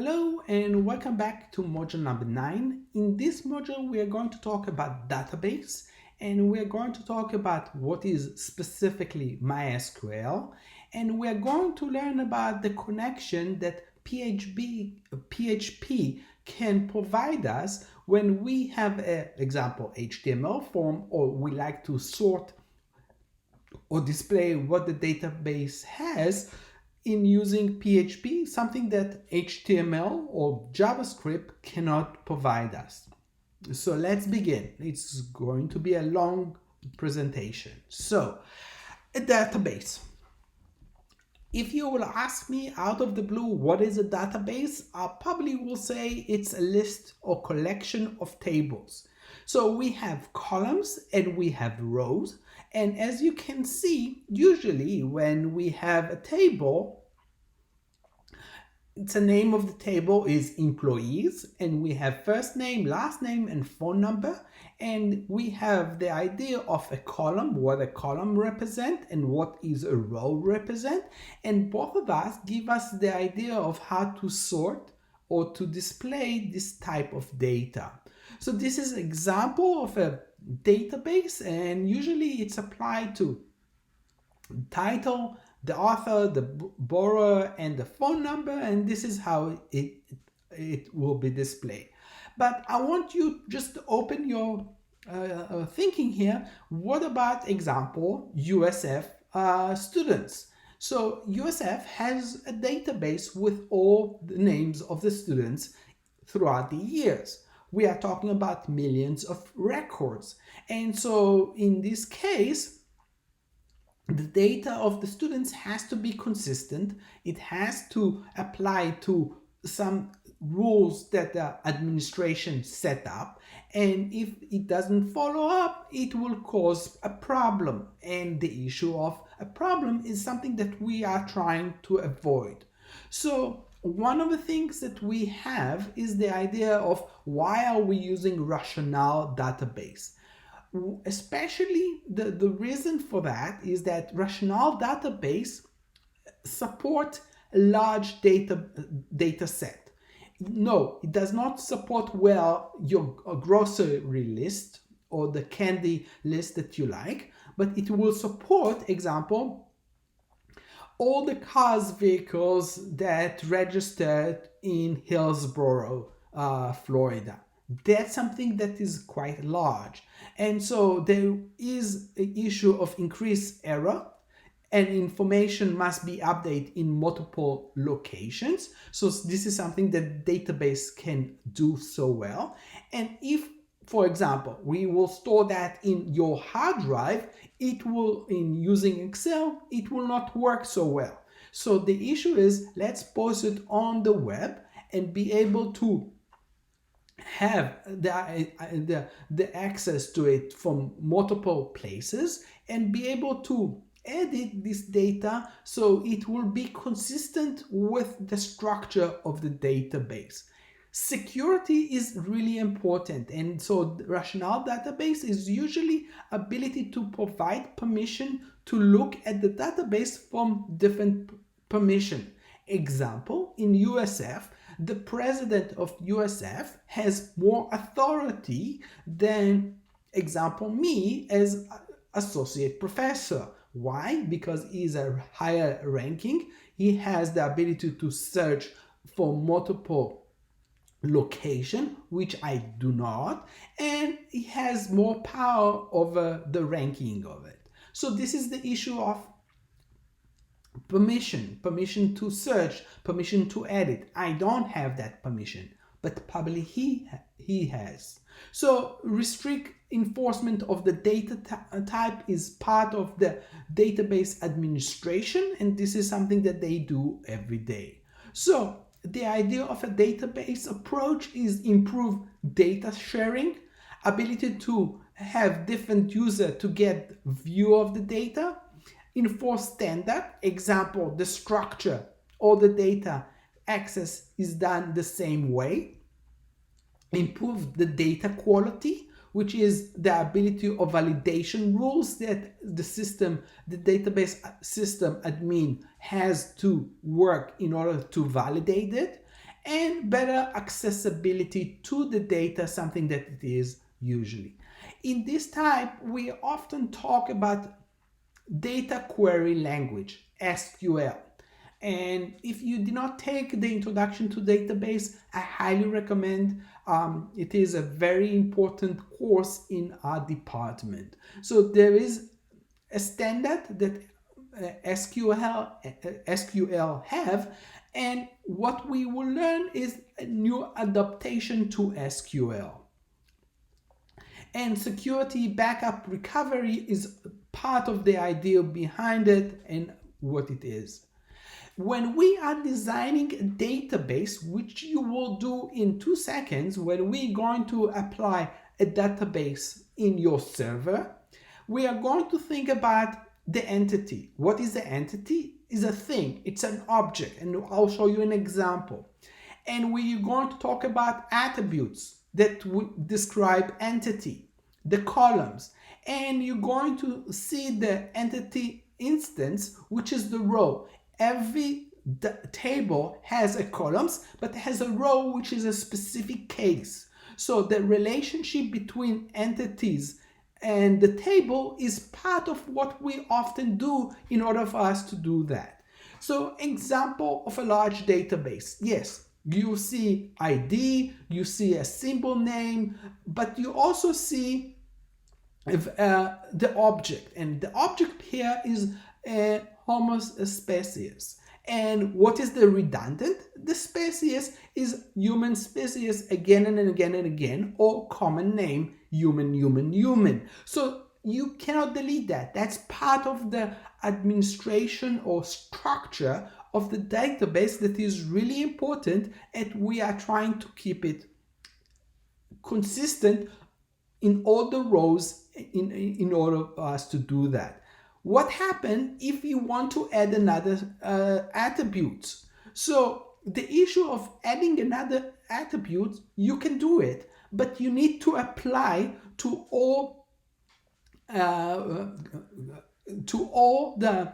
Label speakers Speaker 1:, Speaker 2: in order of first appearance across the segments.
Speaker 1: Hello and welcome back to module number 9. In this module we are going to talk about database and we are going to talk about what is specifically MySQL, and we are going to learn about the connection that PHP can provide us when we have an example HTML form, or we like to sort or display what the database has in using PHP, something that HTML or JavaScript cannot provide us. So let's begin. It's going to be a long presentation. So, a database. If you will ask me out of the blue what is a database, I probably will say it's a list or collection of tables. So we have columns and we have rows, and as you can see, usually when we have a table, the name of the table is employees, and we have first name, last name, and phone number, and we have the idea of a column, what a column represent and what is a row represent, and both of us give us the idea of how to sort or to display this type of data. So this is an example of a database, and usually it's applied to title, the author, the borrower, and the phone number, and this is how it will be displayed. But I want you just to open your thinking here. What about example USF students? So USF has a database with all the names of the students throughout the years. We are talking about millions of records, and so in this case the data of the students has to be consistent. It has to apply to some rules that the administration set up, and if it doesn't follow up, it will cause a problem, and the issue of a problem is something that we are trying to avoid. So one of the things that we have is the idea of why are we using rationale database. Especially the reason for that is that rationale database support a large data set. No, it does not support well your grocery list or the candy list that you like, but it will support, example, all the cars, vehicles that registered in Hillsborough, Florida. That's something that is quite large. And so there is an issue of increased error, and information must be updated in multiple locations. So this is something that database can do so well. And if, for example, we will store that in your hard drive, it will, in using Excel, it will not work so well. So the issue is, let's post it on the web and be able to have the access to it from multiple places and be able to edit this data so it will be consistent with the structure of the database. Security is really important, and so the rationale database is usually ability to provide permission to look at the database from different permission. Example, in USF, the president of USF has more authority than, example, me as associate professor. Why? Because he's a higher ranking. He has the ability to search for multiple location, which I do not, and he has more power over the ranking of it. So this is the issue of permission to search, permission to edit. I don't have that permission, but probably he has. So restrict enforcement of the data type is part of the database administration, and this is something that they do every day. So the idea of a database approach is improve data sharing, ability to have different users to get view of the data, enforce standard, example, the structure or the data access is done the same way, improve the data quality, which is the ability of validation rules that the database system admin has to work in order to validate it, and better accessibility to the data, something that it is usually. In this type, we often talk about data query language, SQL. And if you did not take the introduction to database, I highly recommend. It is a very important course in our department. So there is a standard that SQL have, and what we will learn is a new adaptation to SQL. And security backup recovery is part of the idea behind it and what it is. When we are designing a database, which you will do in 2 seconds, when we're going to apply a database in your server, we are going to think about the entity. What is the entity? Is a thing, it's an object, and I'll show you an example. And we're going to talk about attributes that would describe entity, the columns, and you're going to see the entity instance, which is the row. Every table has a columns, but has a row which is a specific case. So the relationship between entities and the table is part of what we often do in order for us to do that. So example of a large database. Yes, you see ID, you see a symbol name, but you also see the object. And the object here is Homo species. And what is the redundant? The species is human species again and again and again, or common name, human, human, human. So you cannot delete that. That's part of the administration or structure of the database that is really important, and we are trying to keep it consistent in all the rows in order for us to do that. What happens if you want to add another attribute? So the issue of adding another attribute, you can do it, but you need to apply to all the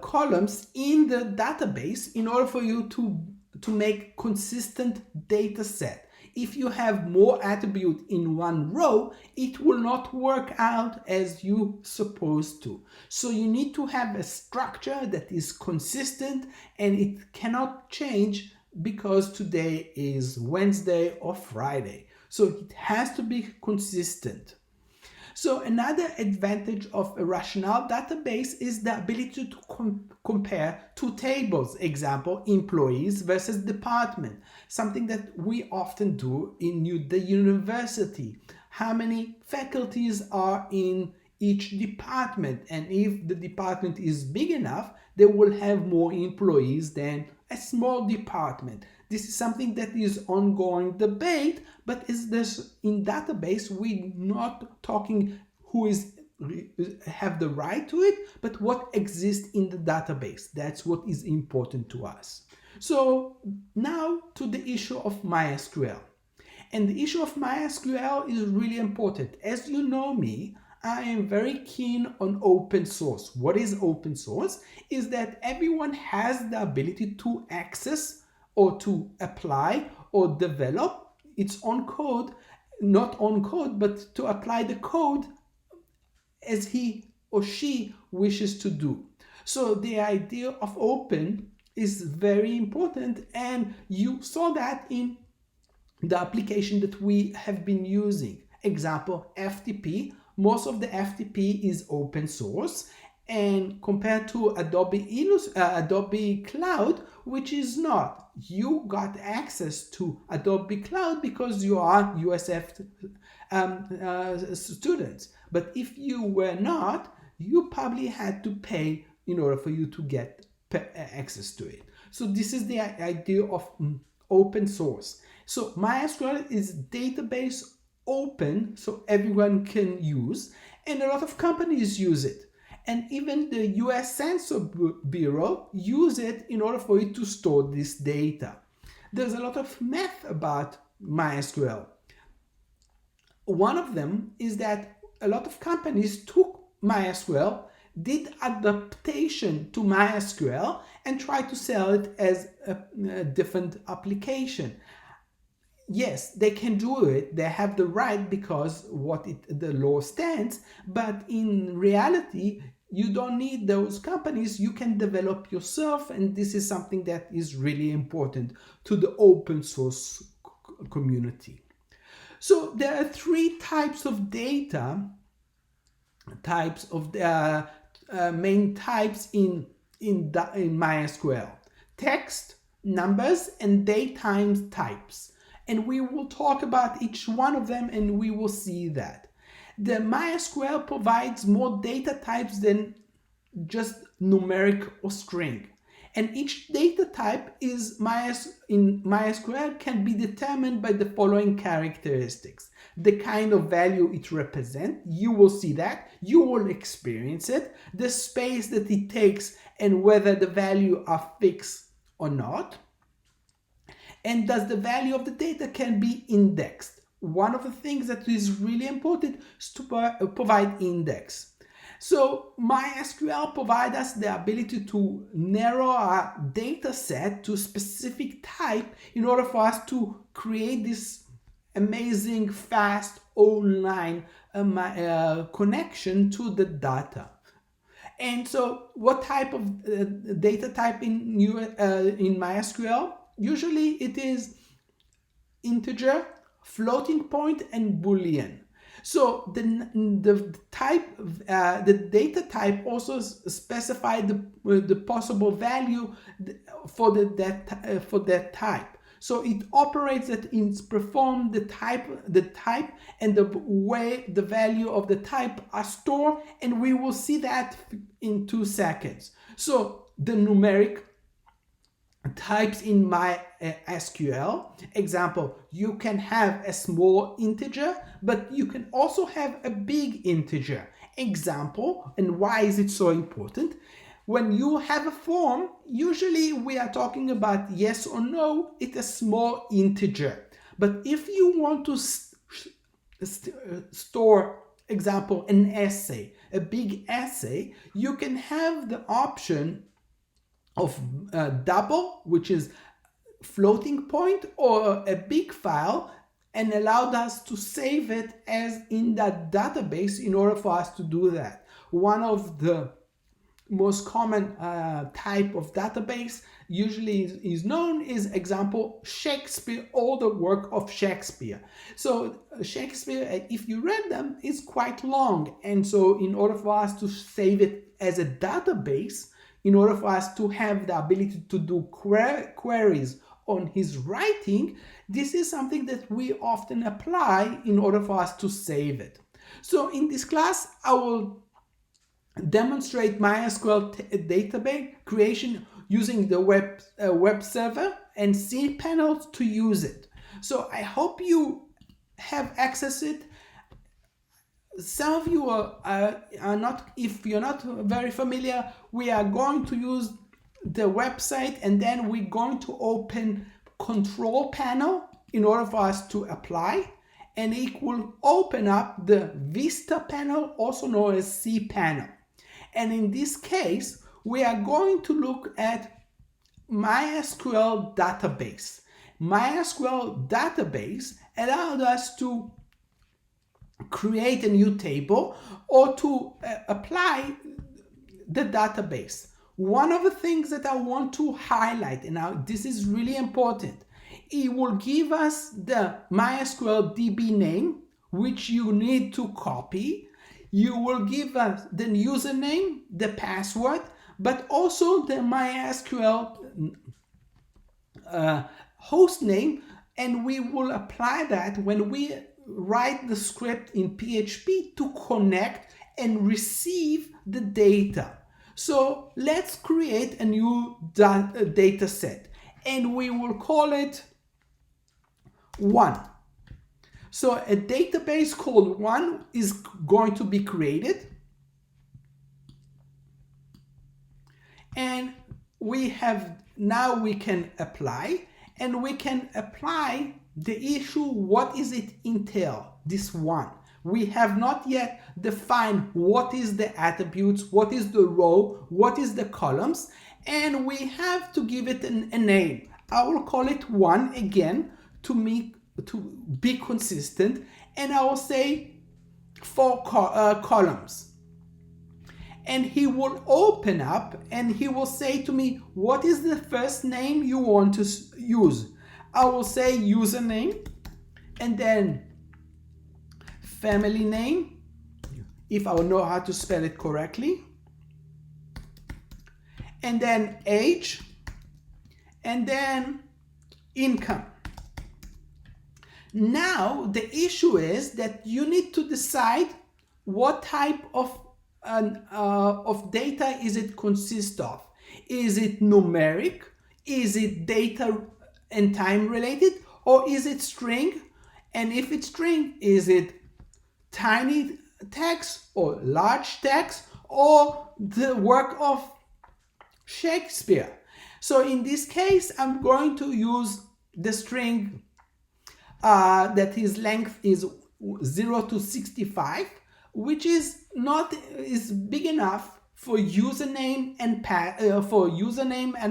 Speaker 1: columns in the database in order for you to make consistent data set. If you have more attribute in one row, it will not work out as you supposed to. So you need to have a structure that is consistent, and it cannot change because today is Wednesday or Friday. So it has to be consistent. So another advantage of a rational database is the ability to compare two tables. Example, employees versus department. Something that we often do in the university. How many faculties are in each department? And if the department is big enough, they will have more employees than a small department. This is something that is ongoing debate, but is this in database? We're not talking who is have the right to it, but what exists in the database. That's what is important to us. So now to the issue of MySQL. And the issue of MySQL is really important. As you know me, I am very keen on open source. What is open source? Is that everyone has the ability to access or to apply or develop its own code, not own code, but to apply the code as he or she wishes to do. So the idea of open is very important, and you saw that in the application that we have been using. Example, FTP. Most of the FTP is open source, and compared to Adobe Cloud, which is not. You got access to Adobe Cloud because you are USF students. But if you were not, you probably had to pay in order for you to get access to it. So this is the idea of open source. So MySQL is database open, so everyone can use, and a lot of companies use it. And even the US Census Bureau use it in order for it to store this data. There's a lot of math about MySQL. One of them is that a lot of companies took MySQL, did adaptation to MySQL, and try to sell it as a different application. Yes, they can do it, they have the right because the law stands, but in reality, you don't need those companies, you can develop yourself, and this is something that is really important to the open source community. So there are three types of data, types of main types in MySQL: text, numbers, and datetime types. And we will talk about each one of them, and we will see that the MySQL provides more data types than just numeric or string. And each data type in MySQL can be determined by the following characteristics: the kind of value it represents, you will see that, you will experience it, the space that it takes, and whether the value are fixed or not, and does the value of the data can be indexed. One of the things that is really important is to provide index. So MySQL provides us the ability to narrow our data set to a specific type in order for us to create this amazing, fast online connection to the data. And so what type of data type in MySQL? Usually it is integer, floating point, and Boolean. So the data type also specifies the possible value for that type. So it operates that it performs the type and the way the value of the type are stored, and we will see that in 2 seconds. So the numeric types in MySQL, example, you can have a small integer, but you can also have a big integer. Example, and why is it so important? When you have a form, usually we are talking about yes or no, it's a small integer. But if you want to store, example, an essay, a big essay, you can have the option of double, which is floating point, or a big file, and allowed us to save it as in that database in order for us to do that. One of the most common type of database usually is known is, example, Shakespeare, all the work of Shakespeare. So Shakespeare, if you read them, is quite long, and so in order for us to save it as a database, in order for us to have the ability to do queries on his writing, this is something that we often apply in order for us to save it. So in this class, I will demonstrate MySQL database creation using the web server and cPanel to use it. So I hope you have access to it. Some of you are not, if you're not very familiar, we are going to use the website, and then we're going to open control panel in order for us to apply, and it will open up the Vista panel, also known as cPanel. And in this case, we are going to look at MySQL database. MySQL database allowed us to create a new table or to apply the database. One of the things that I want to highlight, and now this is really important, it will give us the MySQL DB name, which you need to copy. You will give us the username, the password, but also the MySQL host name, and we will apply that when we write the script in PHP to connect and receive the data. So let's create a new data set, and we will call it 1. So a database called 1 is going to be created, and we can apply, and we can apply the issue, what is it entail, this 1. We have not yet defined what is the attributes, what is the row, what is the columns, and we have to give it a name. I will call it 1 again to be consistent, and I will say 4 columns. And he will open up and he will say to me, what is the first name you want to use? I will say username, and then family name, if I will know how to spell it correctly, and then age, and then income. Now the issue is that you need to decide what type of data is it consist of. Is it numeric? Is it data and time related? Or is it string? And if it's string, is it tiny text or large text or the work of Shakespeare? So in this case, I'm going to use the string that his length is 0 to 65, which is big enough for username and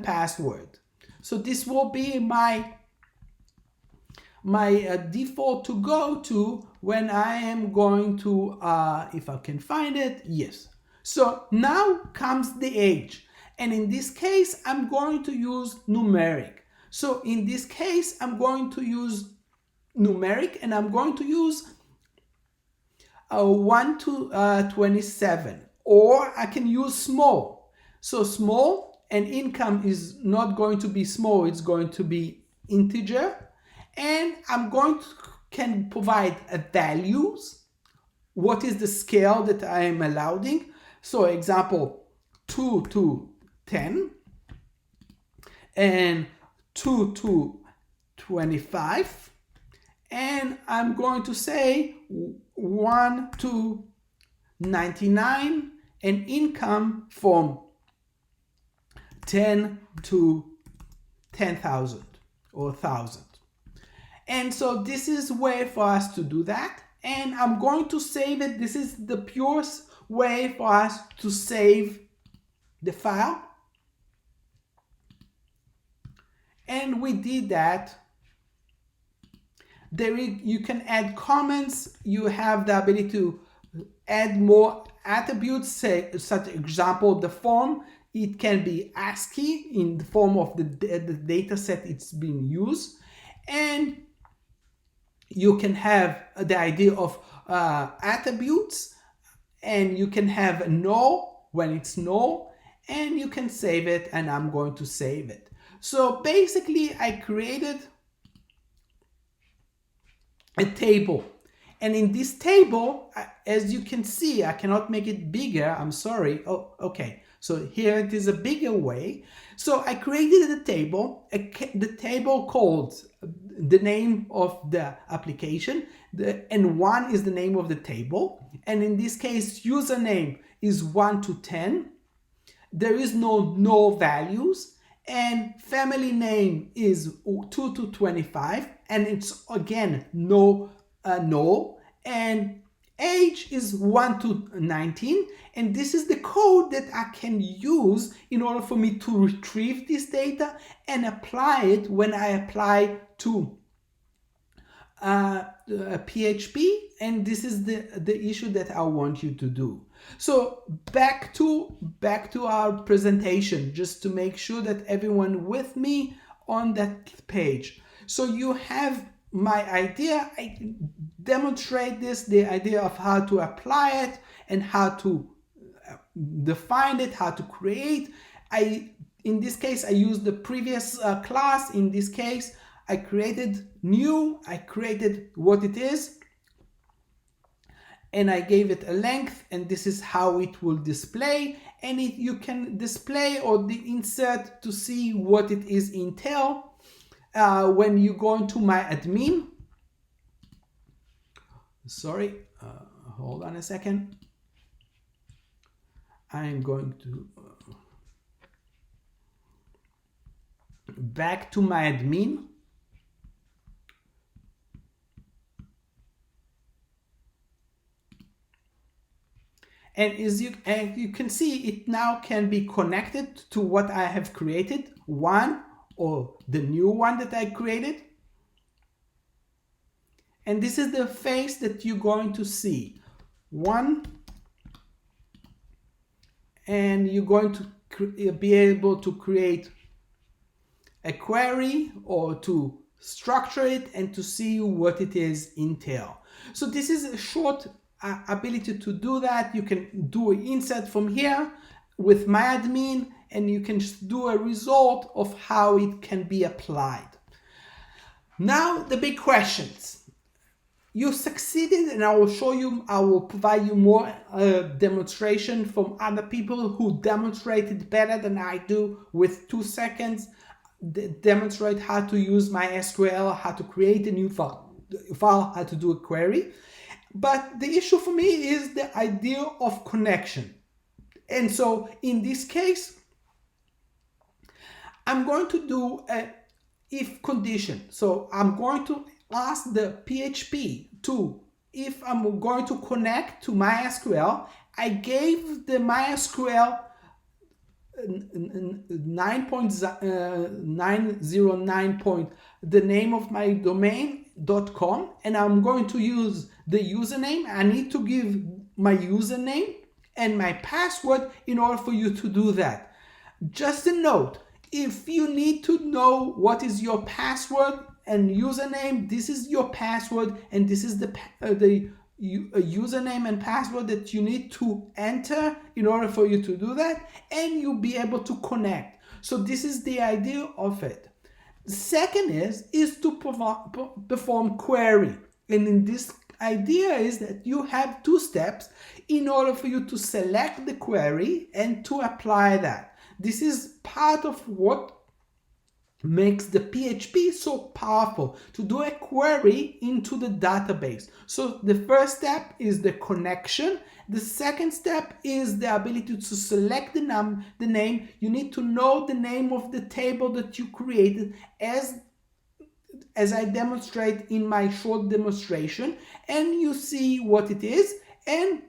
Speaker 1: password. So this will be my default to go to when I am going to, if I can find it, yes. So now comes the age, and in this case I'm going to use numeric. So in this case I'm going to use numeric, and I'm going to use 1 to 27, or I can use small. So small, and income is not going to be small, it's going to be integer, and I'm going to can provide values. What is the scale that I am allowing? So example 2 to 10 and 2 to 25, and I'm going to say 1 to 99, and income from 10 to 10,000 or 1,000. And so this is a way for us to do that, and I'm going to save it. This is the purest way for us to save the file, and we did that. You can add comments, you have the ability to add more attributes, say, such example, the form, it can be ASCII in the form of the data set it's being used, and you can have the idea of attributes, and you can have no when it's no, and you can save it, and I'm going to save it. So basically I created a table, and in this table, as you can see, I cannot make it bigger, I'm sorry. Oh, okay, so here it is a bigger way. So I created a table, the table called the name of the application, and 1 is the name of the table, and in this case username is 1 to 10, there is no values, and family name is 2 to 25, and it's again no, and age is 1 to 19, and this is the code that I can use in order for me to retrieve this data and apply it when I apply to PHP, and this is the issue that I want you to do. So back to our presentation, just to make sure that everyone with me on that page. So you have my idea. I demonstrate the idea of how to apply it and how to define it, how to create. In this case, I used the previous class. In this case, I created new, I created what it is, and I gave it a length, and this is how it will display, and you can display or insert to see what it is entail when you go into my admin. Sorry, hold on a second. I'm going to back to my admin. And as you can see, it now can be connected to what I have created, one or the new one that I created. And this is the face that you're going to see. One, and you're going to be able to create a query or to structure it and to see what it is entail. So this is a short ability to do that. You can do an insert from here with MyAdmin, and you can just do a result of how it can be applied. Now the big questions. You succeeded, and I will provide you more demonstration from other people who demonstrated better than I do with 2 seconds. Demonstrate how to use MySQL, how to create a new file, how to do a query. But the issue for me is the idea of connection. And so in this case, I'm going to do a if condition. So I'm going to ask the PHP to, if I'm going to connect to MySQL, I gave the MySQL 9.909 the name of my domain.com, and I'm going to use the username. I need to give my username and my password in order for you to do that. Just a note, if you need to know what is your password and username, this is your password, and this is the username and password that you need to enter in order for you to do that, and you'll be able to connect. So this is the idea of it. The second is to perform query, and in this idea is that you have 2 steps in order for you to select the query and to apply that. This is part of what makes the PHP so powerful, to do a query into the database. So the first step is the connection. The second step is the ability to select the name. You need to know the name of the table that you created, as I demonstrate in my short demonstration, and you see what it is, and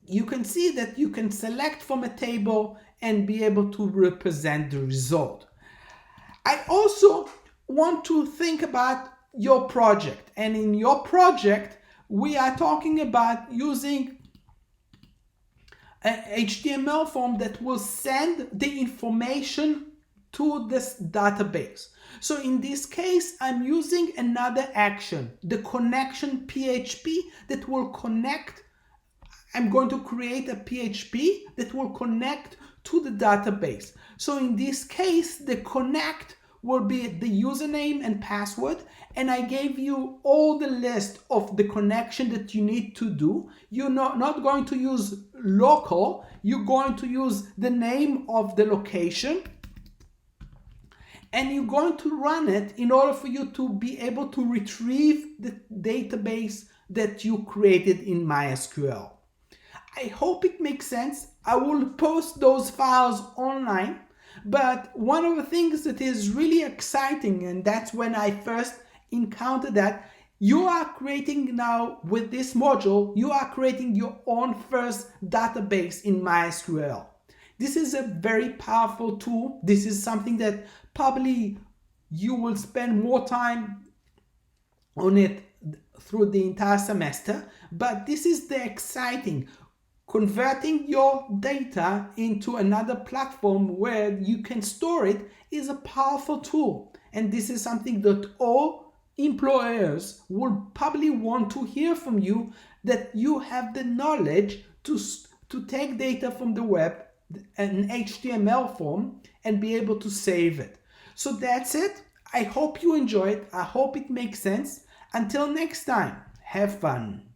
Speaker 1: you can see that you can select from a table and be able to represent the result. I also want to think about your project, and in your project we are talking about using an HTML form that will send the information to this database. So in this case, I'm using another action, the connection PHP, that will connect. I'm going to create a PHP that will connect to the database. So in this case, the connect will be the username and password, and I gave you all the list of the connection that you need to do. You're not going to use local, you're going to use the name of the location, and you're going to run it in order for you to be able to retrieve the database that you created in MySQL. I hope it makes sense. I will post those files online, but one of the things that is really exciting, and that's when I first encountered that, you are creating now with this module, you are creating your own first database in MySQL. This is a very powerful tool. This is something that probably you will spend more time on it through the entire semester, but this is the exciting. Converting your data into another platform where you can store it is a powerful tool. And this is something that all employers will probably want to hear from you, that you have the knowledge to take data from the web, an HTML form, and be able to save it. So that's it. I hope you enjoy it. I hope it makes sense. Until next time, have fun.